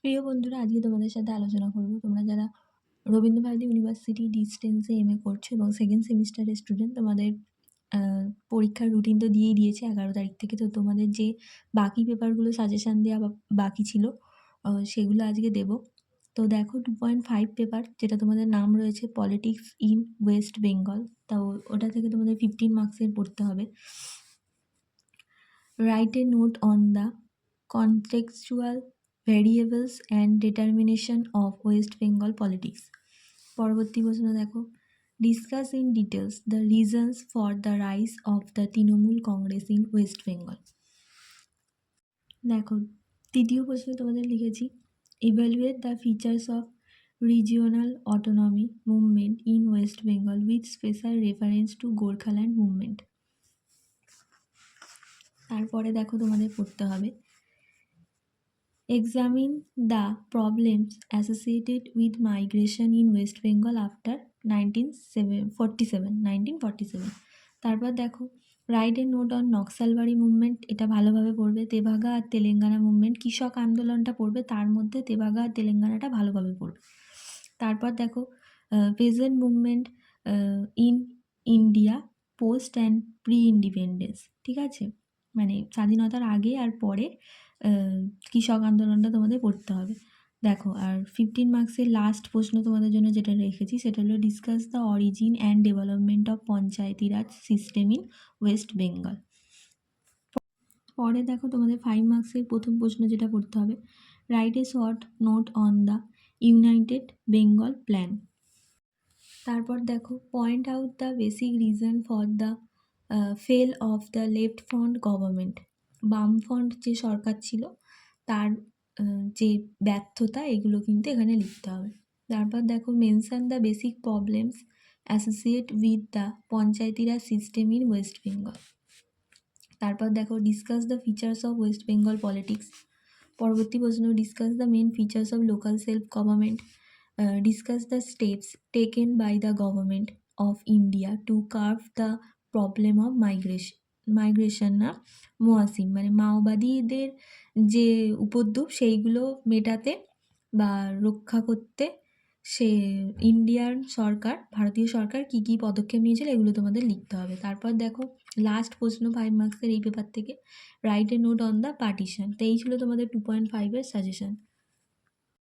প্রিয় বন্ধুরা, আজকে তোমাদের সাথে আলোচনা করব তোমরা যারা রবীন্দ্রভারতী ইউনিভার্সিটি ডিস্টেন্সে এমএ করছো এবং সেকেন্ড সেমিস্টারের স্টুডেন্ট, তোমাদের পরীক্ষার রুটিন তো দিয়েই দিয়েছে 11 তারিখ থেকে। তো তোমাদের যে বাকি পেপারগুলো সাজেশান দেওয়া বাকি ছিল সেগুলো আজকে দেব। তো দেখো 2.5 পেপার, যেটা তোমাদের নাম রয়েছে পলিটিক্স ইন ওয়েস্ট বেঙ্গল। তো ওটা থেকে তোমাদের 15 মার্কসের পড়তে হবে। Write a note on the contextual variables and determination of West Bengal politics. পরবর্তী প্রশ্ন দেখো, discuss in details the reasons for the rise of the Trinamool Congress in West Bengal. দেখো তৃতীয় প্রশ্নে তোমাদের লিখেছি, evaluate the features of regional autonomy movement in West Bengal with special reference to Gorkhaland movement. তারপরে দেখো তোমাদের পড়তে হবে, examine the problems associated with migration in West Bengal after 1947. তারপর দেখো, write a note on Naxalbari movement, এটা ভালোভাবে পড়বে। তেভাগা আর তেলেঙ্গানা মুভমেন্ট, কৃষক আন্দোলনটা পড়বে, তার মধ্যে তেভাগা আর তেলেঙ্গানাটা ভালোভাবে পড়বে। তারপর দেখো, peasant movement in India post and pre independence, ঠিক আছে, মানে স্বাধীনতার আগে আর পরে কৃষক আন্দোলনটা তোমাদের পড়তে হবে। দেখো, আর 15 মার্কসের লাস্ট প্রশ্ন তোমাদের জন্য যেটা রেখেছি সেটা হলো, discuss the origin and development of Panchayati Raj system in West Bengal. পরে দেখো তোমাদের 5 মার্কসের প্রথম প্রশ্ন যেটা পড়তে হবে, write a short note on the United Bengal plan. তারপর দেখো, point out the basic reason for the fail of the left front government, বামফ্রন্ট যে সরকার ছিল তার যে ব্যর্থতা, এগুলো কিন্তু এখানে লিখতে হবে। তারপর দেখো, mention the basic problems associate with the Panchayati Raj system in West Bengal. তারপর দেখো, discuss the features of West Bengal politics. পরবর্তী প্রশ্ন, discuss the main features of local self government. Discuss the steps taken by the government of India to curb the problem of migration না মোয়াসিম, মানে মাওবাদীদের যে উপদ্রব সেইগুলো মেটাতে বা রক্ষা করতে সে ইন্ডিয়ান সরকার, ভারতীয় সরকার কী কী পদক্ষেপ নিয়েছিল এগুলো তোমাদের লিখতে হবে। তারপর দেখো লাস্ট প্রশ্ন 5 মার্কসের এই পেপার থেকে, write a note on the partition. তো এই ছিল তোমাদের 2.5-এর সাজেশন।